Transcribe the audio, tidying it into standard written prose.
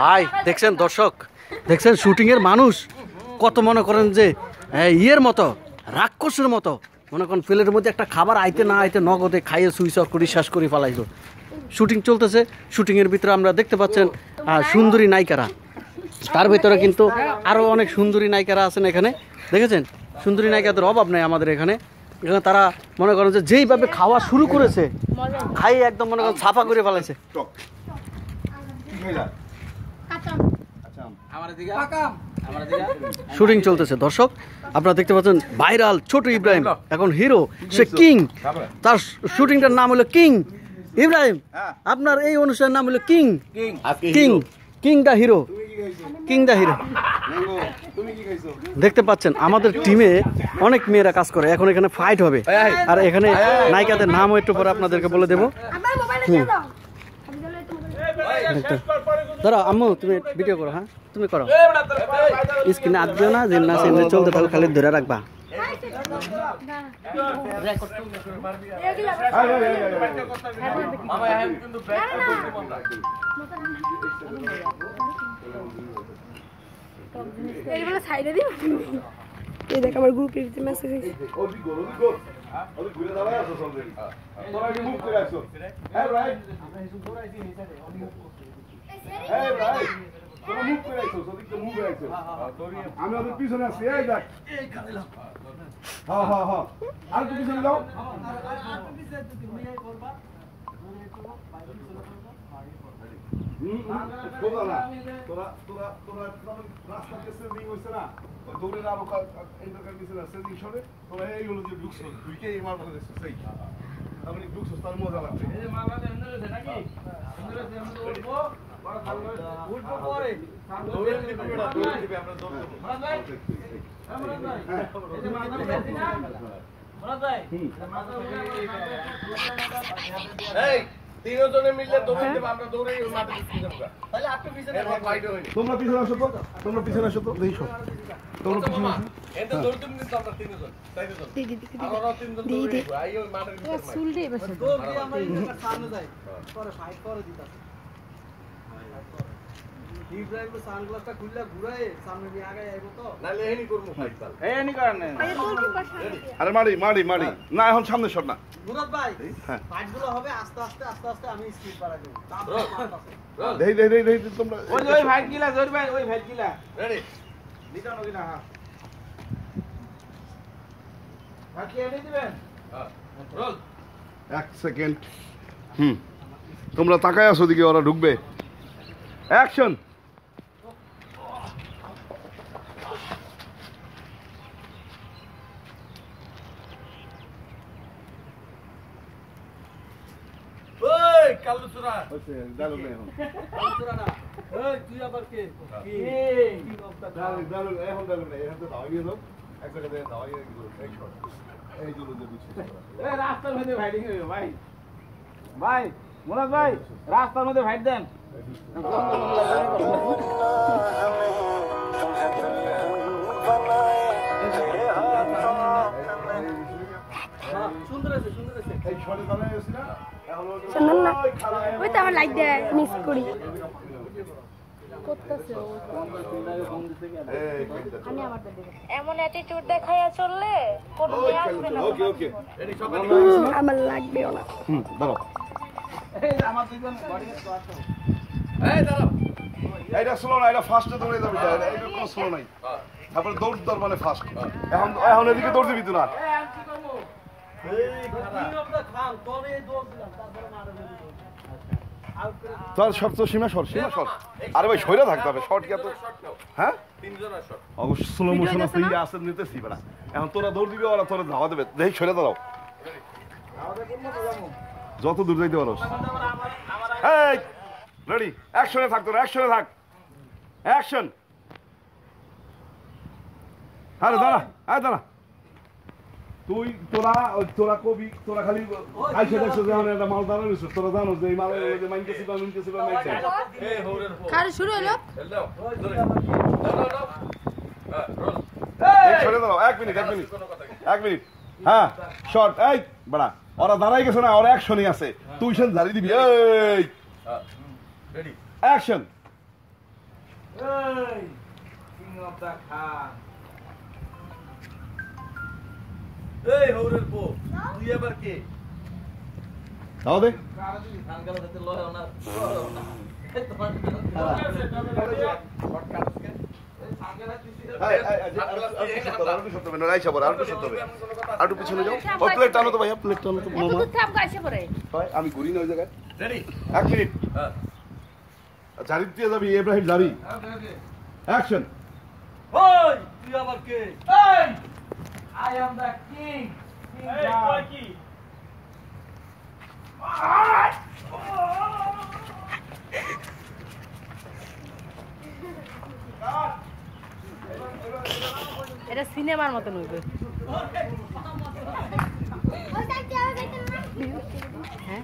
ভাই দেখছেন দর্শক, দেখছেন শুটিং এর মানুষ কত মনে করেন যে ইয়ের মতো রাক্ষসের মতো মনে করেন প্লেটের মধ্যে একটা খাবার আইতে না আইতে নগদে খাইয়ে সুইচ অফ করে শেষ করে ফেলাইলো। শুটিং চলতেছে, শুটিং এর ভিতরে আমরা দেখতে পাচ্ছেন সুন্দরী নায়িকারা, তার ভিতরে কিন্তু আরো অনেক সুন্দরী নায়িকারা আছেন এখানে। দেখেছেন সুন্দরী নায়িকাদের অভাব নাই আমাদের এখানে। এখানে তারা মনে করেন যে যেইভাবে খাওয়া শুরু করেছে, খাই একদম মনে করেন ছাপা করে ফেলাইছে। শুটিং চলতেছে দর্শক, আপনারা দেখতে পাচ্ছেন ভাইরাল ছোট ইব্রাহিম এখন হিরো, সে কিং। তার শুটিংটার নাম হলো কিং ইব্রাহিম। আপনার এই অনুষ্ঠানের নাম হলো কিং কিং কিং দা হিরো, কিং দা হিরো। দেখতে পাচ্ছেন আমাদের টিমে অনেক মেয়েরা কাজ করে। এখন এখানে ফাইট হবে, আর এখানে নায়িকাদের নামও একটু পরে আপনাদেরকে বলে দেবো। ধরো আম্মু তুমি ভিডিও করো, হ্যাঁ তুমি করো, স্ক্রিনে আদ দিও না, যে না সেমনি চলতে থাকলে খালি ধরে রাখবা। এই দেখ আমার গ্রুপে মেসেজ এসেছে। আমি ওদের পিছনে আছি, এই দেখ। হ্যাঁ হ্যাঁ হ্যাঁ, আর একটু পিছনে যাও। মজা লাগছে। তিনজনে মিললে দৌড়ে দেব, আমরা দৌড়ে মাঠে যাব। তাহলে আপনি পিছনে তোমরা পিছনে আসো তো, তোমরা পিছনে আসো তো, দেখো তোমরা পিছনে আসো। এটা দৌড় তুমি কিন্তু আমরা তিনজন, চারজন। দিদি আমরা তিনজন দৌড়ে আই ওই মাঠের ভিতরে সুল দিয়ে বসে দৌড় দিয়ে আমরা এখানে সামনে যাই, পরে ফাইট করে দিতাছে। ইব্রাহিম তো সানগ্লাসটা খুললা ঘুরায় সামনে দিয়ে আগে আইবো তো, নালে এনি করব ফাইট চাল। এনি করেন না, আরে মারি মারি মারি না, এখন সামনে সর না মুরাদ ভাই। ফাইটগুলো হবে আস্তে আস্তে আস্তে আস্তে, আমি স্পিড বাড়াই দেব। দেই দেই দেই দেই তোমরা ওই ফাইট গিলা জোর ভাই, ওই ফাইট গিলা রেডি নিটা নগি না। হ্যাঁ বাকি এনে দিবেন। হ্যাঁ রোল 1 সেকেন্ড। তোমরা তাকায় আছো দিকে, ওরা ঢুকবে। অ্যাকশন। কালুচুরা ওকে ডায়লগ নেই, এখন কালুচুরা না। এই তুই আবার কে কিং অফ দা ডায়লগ এখন ডায়লগ নেই, এখন তো দাওয়াই দাও এক জায়গা দিয়ে দাওয়াই এই শট এই জন্য যে বুঝছিস। এই রাস্তার মধ্যে ফাইটিং হইবে ভাই, ভাই মুরাদ ভাই রাস্তার মধ্যে ফাইট দেন। সুন্দর আছে সুন্দর আছে। এই শটে দাঁড়ায় আছে না, শুনুন না, ওই তো আমার লাইক দে মিস করি করতেছে ও। আমি আমার দেব এমন অ্যাটিটিউড দেখায়া চললে কোন মেয়ে আসবে না। ওকে ওকে আমার লাগবে না। দাঁড়াও, এই আমার দুইজন বডি তো আসো। এই দাঁড়াও, এইটা স্লো না, এটা ফাস্টে দৌড়ে যাবে, এটা কোনো স্লো নাই। তারপরে দৌড় দৌড় মানে ফাস্ট। এখন এখন এদিকে দৌড় দিবি তো না। তোর সব তো সীমা সর, সীমা সর। আরে ভাই সইরা থাকতে হবে, শর্ট কি এত? হ্যাঁ তিনজনের শর্ট অবশ্য স্লো মোশন আছে, এই আসে নিতেছি বেটা। এখন তোরা দৌড় দিবি, ওরা তোরা ধাওয়া দেবে। দেখি সইরা দাঁড়াও, যত দূর যাইতে পারো। এই রেডি, অ্যাকশনে থাক, তোরা অ্যাকশনে থাক। অ্যাকশন। আরে দাঁড়া, আয় দাঁড়া। তুই তোরা তোরা কবি, তোরা খালি আইসে দেখছো যে একটা মাল দাঁড়ানো রয়েছে, তোরা জানো যে এই মালের মাইনতেছি বা মিনতেছি বা মাইছে। খালি শুরু হলো। সরে দাঁড়াও, 1 মিনিট 1 মিনিট। হ্যাঁ শর্ট। এই বড়া ওরা দাঁড়াই গেছে না, ওরা অ্যাকশনই আছে, তুই সেন ঝাড়ি দিবি। এই রেডি অ্যাকশন এই কিং অফ দা খান এই হৌরের পো তুই এবার কে দাও দে খান গেল যাতে লয় না তোমার আরো পিছনে যাও ওই প্লেট টানো তো ভাইয়া প্লেট টানো তো মামা আমি ঘুরি না ওই জায়গায় রেডি 1 মিনিট জারিফ দিয়ে যাবি ইব্রাহিম জারি অ্যাকশন ওই তুই আবার কে এই আই অ্যাম দা কিং এই কই কি এটা সিনেমার মতন হইবে হ্যাঁ